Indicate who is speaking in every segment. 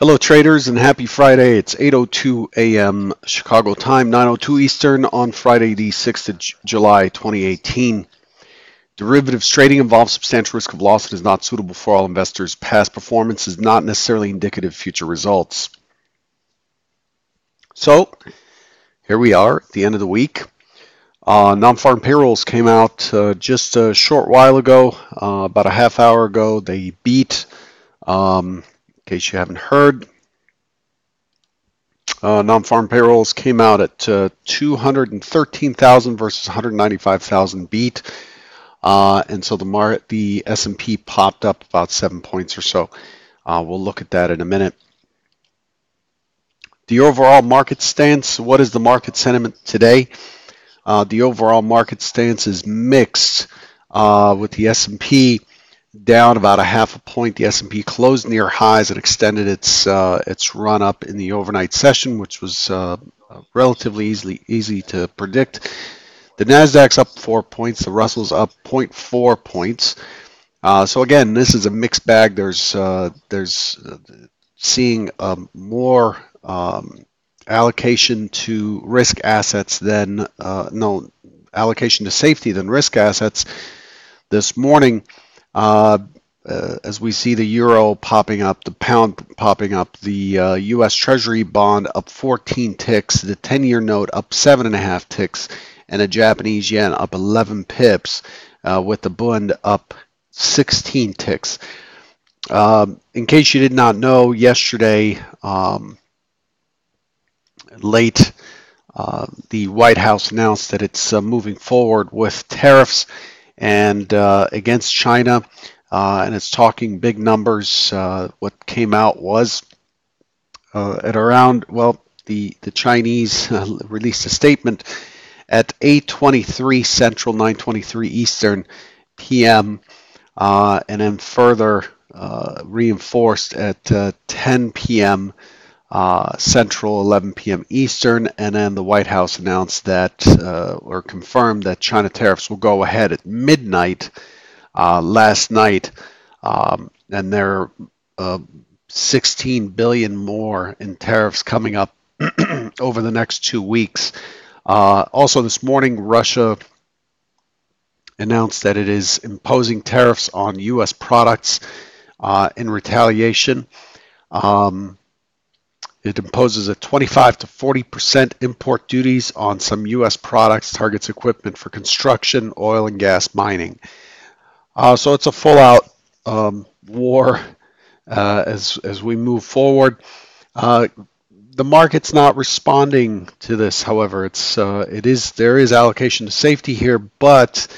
Speaker 1: Hello traders and happy Friday. It's 8:02 a.m. Chicago time, 9:02 Eastern on Friday the 6th of July 2018. Derivatives trading involves substantial risk of loss and is not suitable for all investors. Past performance is not necessarily indicative of future results. So here we are at the end of the week. Non-farm payrolls came out just a short while ago, about a half hour ago. They beat, in case you haven't heard. Non-farm payrolls came out at 213,000 versus 195,000 beat, and so the S&P popped up about 7 points or so. We'll look at that in a minute. The overall market stance. What is the market sentiment today? The overall market stance is mixed, with the S&P down about a half a point. The S&P closed near highs and extended its run up in the overnight session, which was relatively easy to predict. The Nasdaq's up 4 points. The Russell's up 0.4 points. So again, this is a mixed bag. There's seeing more allocation to risk assets than allocation to safety than risk assets this morning. As we see the euro popping up, the pound popping up, the U.S. Treasury bond up 14 ticks, the 10-year note up 7.5 ticks, and a Japanese yen up 11 pips, with the bund up 16 ticks. In case you did not know, yesterday late, the White House announced that it's moving forward with tariffs and against China, and it's talking big numbers. What came out was at around, the Chinese released a statement at 8:23 Central, 9:23 Eastern p.m., and then further reinforced at 10 p.m. Central, 11 p.m. Eastern, and then the White House announced that, or confirmed that China tariffs will go ahead at midnight last night, and there are 16 billion more in tariffs coming up over the next 2 weeks. Also this morning, Russia announced that it is imposing tariffs on U.S. products in retaliation. It imposes a 25 to 40% import duties on some U.S. products, targets equipment for construction, oil and gas mining. So it's a full-out war as we move forward. The market's not responding to this, however. There is allocation to safety here, but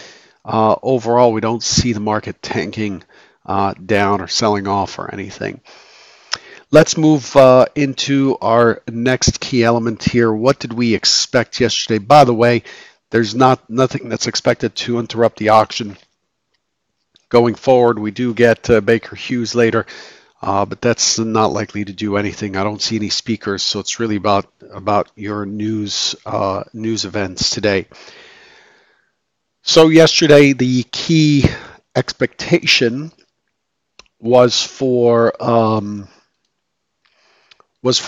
Speaker 1: overall we don't see the market tanking down or selling off or anything. Let's move into our next key element here. What did we expect yesterday? By the way, there's nothing that's expected to interrupt the auction going forward. We do get Baker Hughes later, but that's not likely to do anything. I don't see any speakers, so it's really about your news events today. So yesterday, the key expectation was for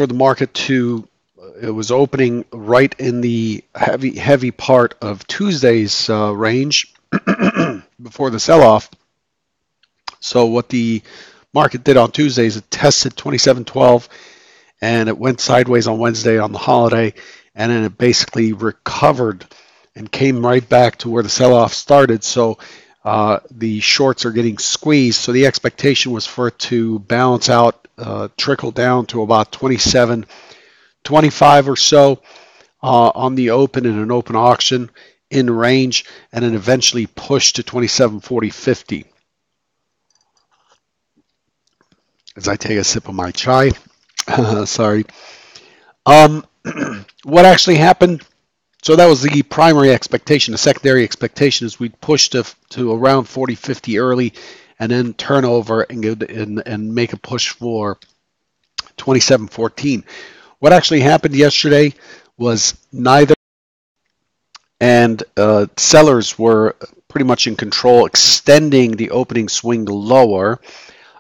Speaker 1: the market to, it was opening right in the heavy part of Tuesday's range before the sell-off. So what the market did on Tuesday is it tested 2712, and it went sideways on Wednesday on the holiday, and then it basically recovered and came right back to where the sell-off started. So the shorts are getting squeezed. So the expectation was for it to balance out, trickle down to about 27.25 or so on the open in an open auction in range, and then eventually push to 27.40.50. As I take a sip of my chai. Sorry. What actually happened? So that was the primary expectation. The secondary expectation is we'd push to around 40.50 early, and then turn over and make a push for 27.14. What actually happened yesterday was neither, and sellers were pretty much in control, extending the opening swing lower.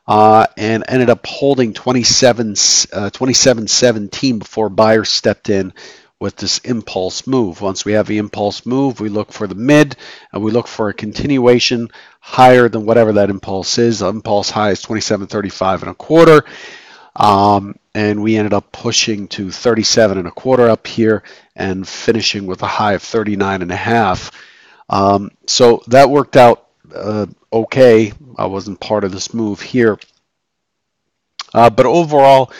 Speaker 1: and ended up holding 27.17 before buyers stepped in with this impulse move. Once we have the impulse move, we look for the mid and we look for a continuation higher than whatever that impulse is. The impulse high is 27.35 and a quarter. And we ended up pushing to 37 and a quarter up here and finishing with a high of 39 and a half. So that worked out okay. I wasn't part of this move here. But overall,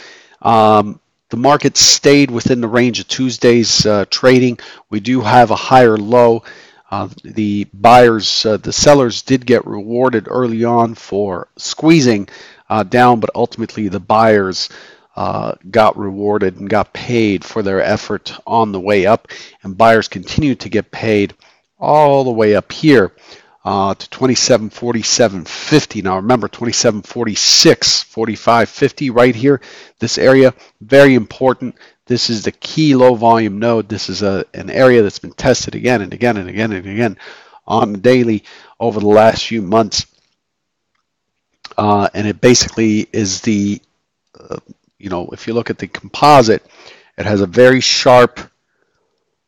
Speaker 1: the market stayed within the range of Tuesday's trading. We do have a higher low. The buyers, the sellers did get rewarded early on for squeezing down, but ultimately the buyers got rewarded and got paid for their effort on the way up, and buyers continued to get paid all the way up here to 27.47.50. Now remember 27.46.45.50 right here. This area, very important. This is the key low volume node. This is an area that's been tested again and again and again and again on the daily over the last few months. And it basically is the, if you look at the composite, it has a very sharp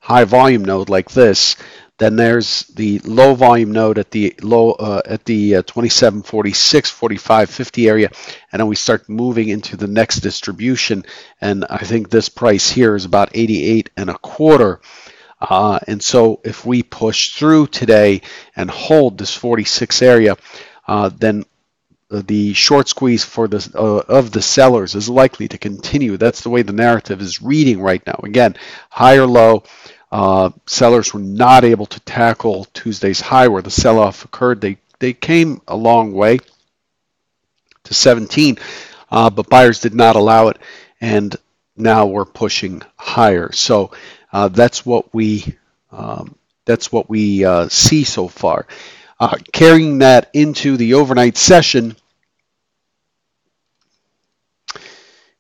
Speaker 1: high volume node like this. Then there's the low volume node at the 27.46, 45, 50 area, and then we start moving into the next distribution. And I think this price here is about 88 and a quarter. And so if we push through today and hold this 46 area, then the short squeeze for the of the sellers is likely to continue. That's the way the narrative is reading right now. Again, higher low. Sellers were not able to tackle Tuesday's high where the sell-off occurred. They came a long way to 17, but buyers did not allow it, and now we're pushing higher. So that's what we see so far. Carrying that into the overnight session.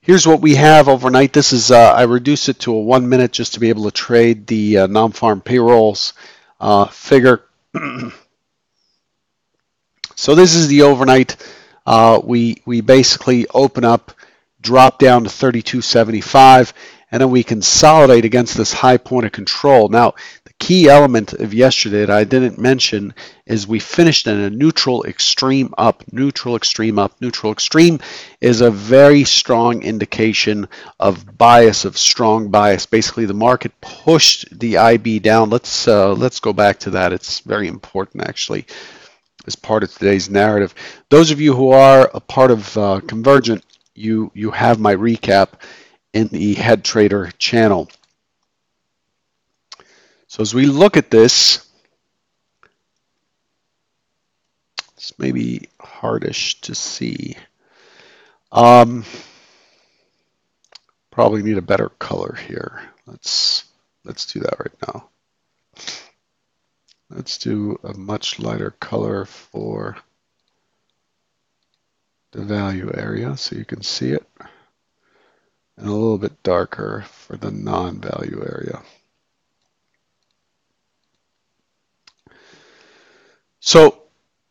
Speaker 1: Here's what we have overnight. This is, I reduced it to a 1 minute just to be able to trade the non-farm payrolls figure. So this is the overnight. We basically open up, drop down to 32.75, and then we consolidate against this high point of control. Now, the key element of yesterday that I didn't mention is we finished in a neutral extreme up. Neutral extreme up. Neutral extreme is a very strong indication of bias, of strong bias. Basically, the market pushed the IB down. Let's go back to that. It's very important, actually, as part of today's narrative. Those of you who are a part of Convergent, you have my recap in the Head Trader channel. So as we look at this, it's maybe hardish to see. Probably need a better color here. Let's do that right now. Let's do a much lighter color for the value area so you can see it, and a little bit darker for the non-value area. So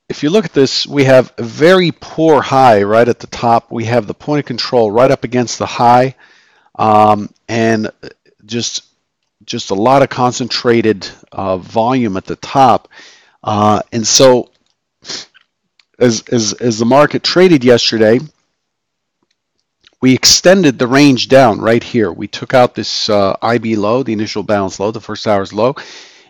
Speaker 1: if you look at this, we have a very poor high right at the top. We have the point of control right up against the high, and just a lot of concentrated volume at the top. And so as the market traded yesterday, we extended the range down right here. We took out this IB low, the initial balance low, the first hour's low,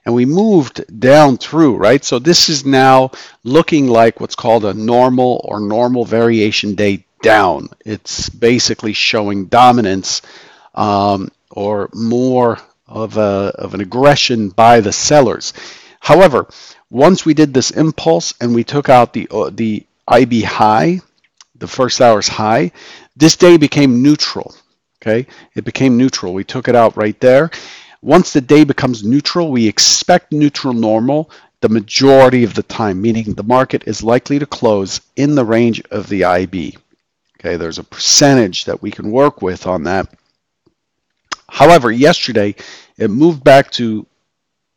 Speaker 1: and we moved down through, right? So this is now looking like what's called a normal or normal variation day down. It's basically showing dominance or more of an aggression by the sellers. However, once we did this impulse and we took out the IB high, the first hour's high, this day became neutral. Okay, it became neutral. We took it out right there. Once the day becomes neutral, we expect neutral normal the majority of the time, meaning the market is likely to close in the range of the IB. Okay, there's a percentage that we can work with on that. However, yesterday it moved back to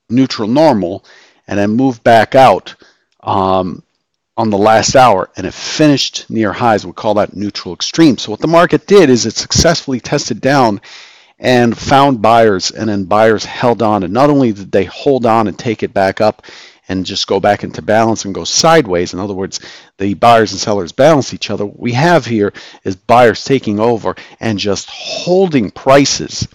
Speaker 1: neutral normal and then moved back out on on the last hour, and it finished near highs. We call that neutral extreme. So what the market did is it successfully tested down and found buyers, and then buyers held on. And not only did they hold on and take it back up and just go back into balance and go sideways, in other words, the buyers and sellers balance each other, what we have here is buyers taking over and just holding prices.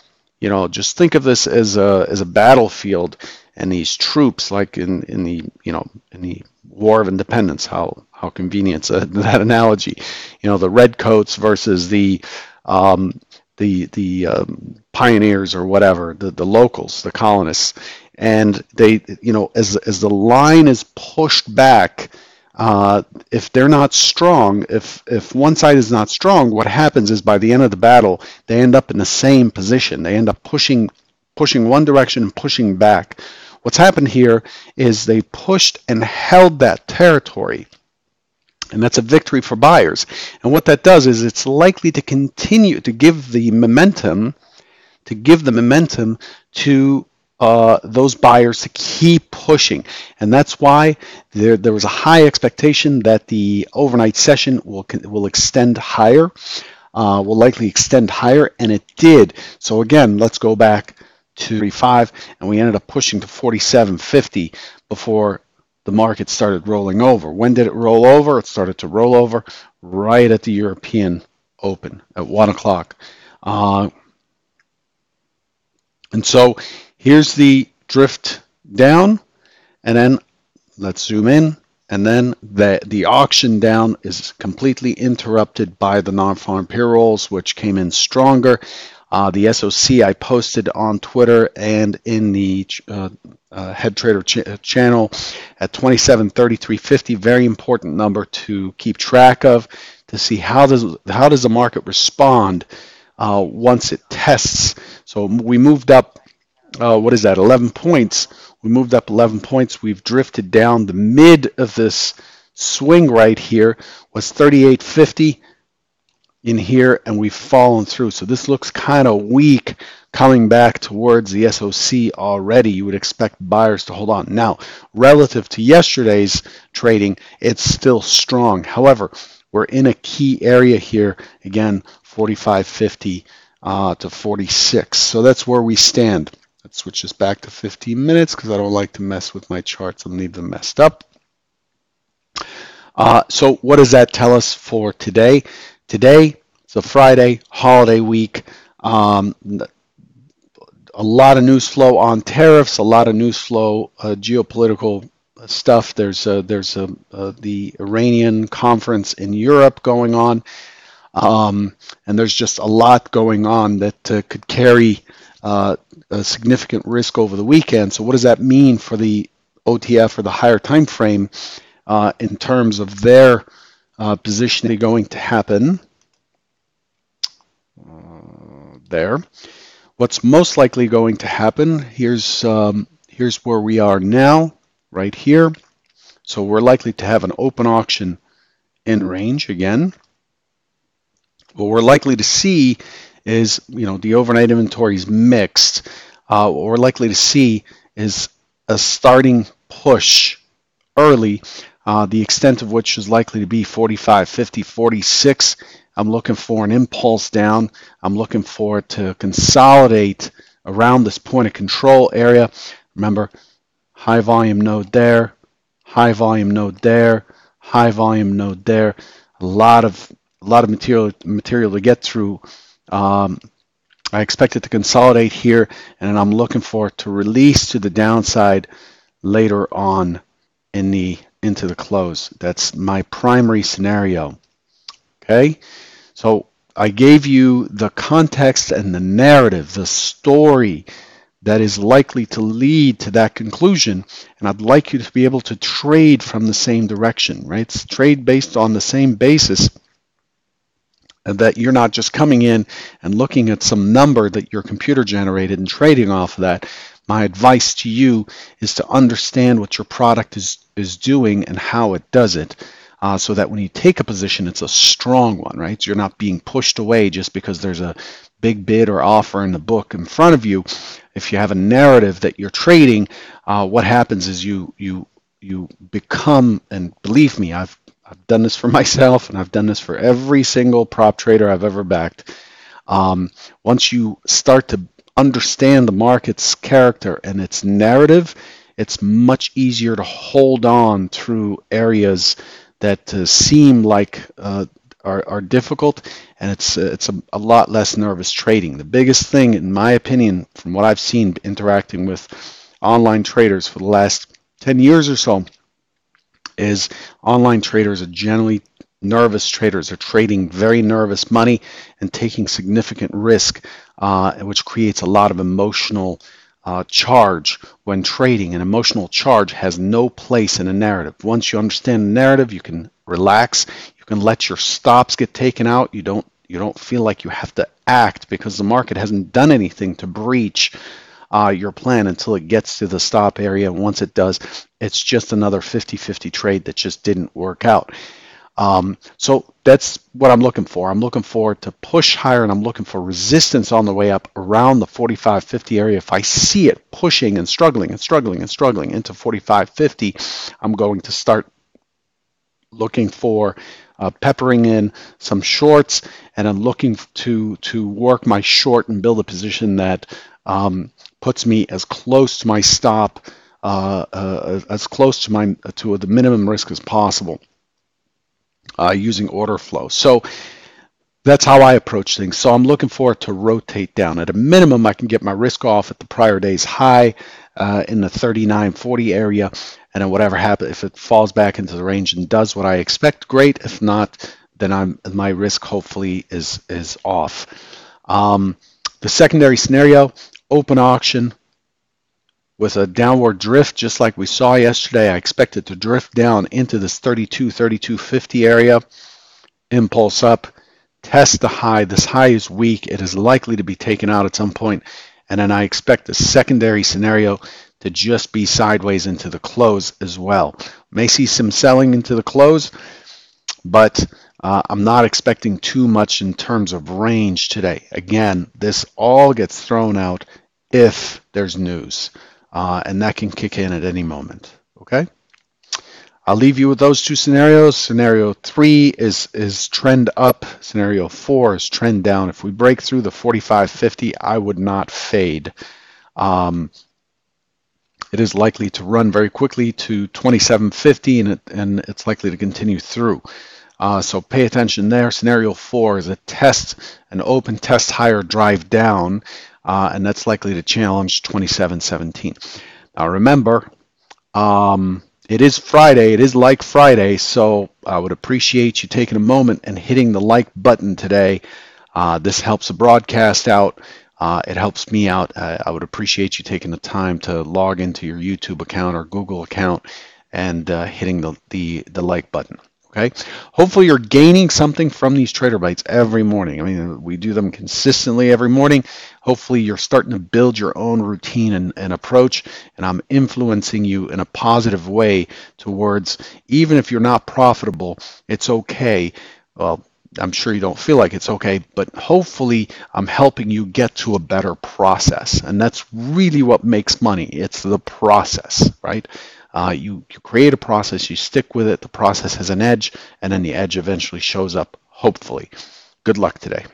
Speaker 1: Just think of this as a battlefield, and these troops, like in the in the War of Independence. How convenient that analogy. The redcoats versus um, the pioneers or whatever, the locals, the colonists, and they, as the line is pushed back, if they're not strong, if one side is not strong, what happens is by the end of the battle, they end up in the same position. They end up pushing one direction and pushing back. What's happened here is they pushed and held that territory. And that's a victory for buyers. And what that does is it's likely to continue to give the momentum to those buyers to keep pushing. And that's why there was a high expectation that the overnight session will extend higher, will likely extend higher, and it did. So again, let's go back to 35, and we ended up pushing to 47.50 before the market started rolling over. When did it roll over? It started to roll over right at the European Open at 1 o'clock. And so here's the drift down, and then let's zoom in, and then the auction down is completely interrupted by the non-farm payrolls, which came in stronger. The SOC I posted on Twitter and in the Head Trader channel at 27.3350. Very important number to keep track of, to see how does the market respond once it tests. So we moved up. What is that? 11 points. We moved up 11 points. We've drifted down. The mid of this swing right here was 38.50 in here, and we've fallen through. So this looks kind of weak coming back towards the SOC already. You would expect buyers to hold on. Now, relative to yesterday's trading, it's still strong. However, we're in a key area here, again, 45.50 to 46. So that's where we stand. Let's switch this back to 15 minutes because I don't like to mess with my charts and leave them messed up. So what does that tell us for today? Today, it's a Friday, holiday week. A lot of news flow on tariffs, a lot of news flow, geopolitical stuff. There's the Iranian conference in Europe going on, and there's just a lot going on that could carry a significant risk over the weekend. So what does that mean for the OTF or the higher time frame in terms of their position going to happen there? What's most likely going to happen? Here's where we are now, right here. So we're likely to have an open auction in range again. What we're likely to see is, the overnight inventory is mixed. What we're likely to see is a starting push early, the extent of which is likely to be 45, 50, 46. I'm looking for an impulse down. I'm looking for it to consolidate around this point of control area. Remember, high volume node there, high volume node there, high volume node there. A lot of material to get through. I expect it to consolidate here, and I'm looking for it to release to the downside later on into the close. That's my primary scenario. Okay, so I gave you the context and the narrative, the story that is likely to lead to that conclusion, and I'd like you to be able to trade from the same direction, right? Trade based on the same basis, and that you're not just coming in and looking at some number that your computer generated and trading off of that. My advice to you is to understand what your product is doing and how it does it, so that when you take a position, it's a strong one, right? So you're not being pushed away just because there's a big bid or offer in the book in front of you. If you have a narrative that you're trading, what happens is you
Speaker 2: you become, and believe me, I've done this for myself, and I've done this for every single prop trader I've ever backed. Um, Once you start to understand the market's character and its narrative, it's much easier to hold on through areas that seem like are difficult, and it's a lot less nervous trading. The biggest thing, in my opinion, from what I've seen interacting with online traders for the last 10 years or so, is online traders are generally nervous traders. Are trading very nervous money and taking significant risk, which creates a lot of emotional charge when trading. An emotional charge has no place in a narrative. Once you understand the narrative, you can relax. You can let your stops get taken out. You don't feel like you have to act because the market hasn't done anything to breach your plan until it gets to the stop area. Once it does, it's just another 50-50 trade that just didn't work out. So that's what I'm looking for. I'm looking for to push higher, and I'm looking for resistance on the way up around the 45.50 area. If I see it pushing and struggling and struggling and struggling into 45.50, I'm going to start looking for peppering in some shorts, and I'm looking to work my short and build a position that puts me as close to my stop, as close to my to the minimum risk as possible, using order flow. So that's how I approach things. So I'm looking for it to rotate down. At a minimum, I can get my risk off at the prior day's high in the 39.40 area, and then whatever happens, if it falls back into the range and does what I expect, great. If not, then my risk hopefully is off. The secondary scenario, open auction with a downward drift, just like we saw yesterday. I expect it to drift down into this 32.50 area, impulse up, test the high. This high is weak. It is likely to be taken out at some point. And then I expect the secondary scenario to just be sideways into the close as well. May see some selling into the close, but I'm not expecting too much in terms of range today. Again, this all gets thrown out if there's news, and that can kick in at any moment. Okay? I'll leave you with those two scenarios. Scenario 3 is trend up. Scenario 4 is trend down. If we break through the 45.50, I would not fade. Um, it is likely to run very quickly to 27.50, and it's likely to continue through. So pay attention there. Scenario 4 is a test, an open test higher drive down, and that's likely to challenge 27.17. Now remember, it is Friday. It is like Friday, so I would appreciate you taking a moment and hitting the like button today. This helps the broadcast out. It helps me out. I would appreciate you taking the time to log into your YouTube account or Google account and hitting the like button. Okay. Hopefully you're gaining something from these trader bites every morning. I mean, we do them consistently every morning. Hopefully you're starting to build your own routine and approach, and I'm influencing you in a positive way towards, even if you're not profitable, it's okay. Well, I'm sure you don't feel like it's okay, but hopefully I'm helping you get to a better process. And that's really what makes money. It's the process, right? You create a process, you stick with it, the process has an edge, and then the edge eventually shows up, hopefully. Good luck today.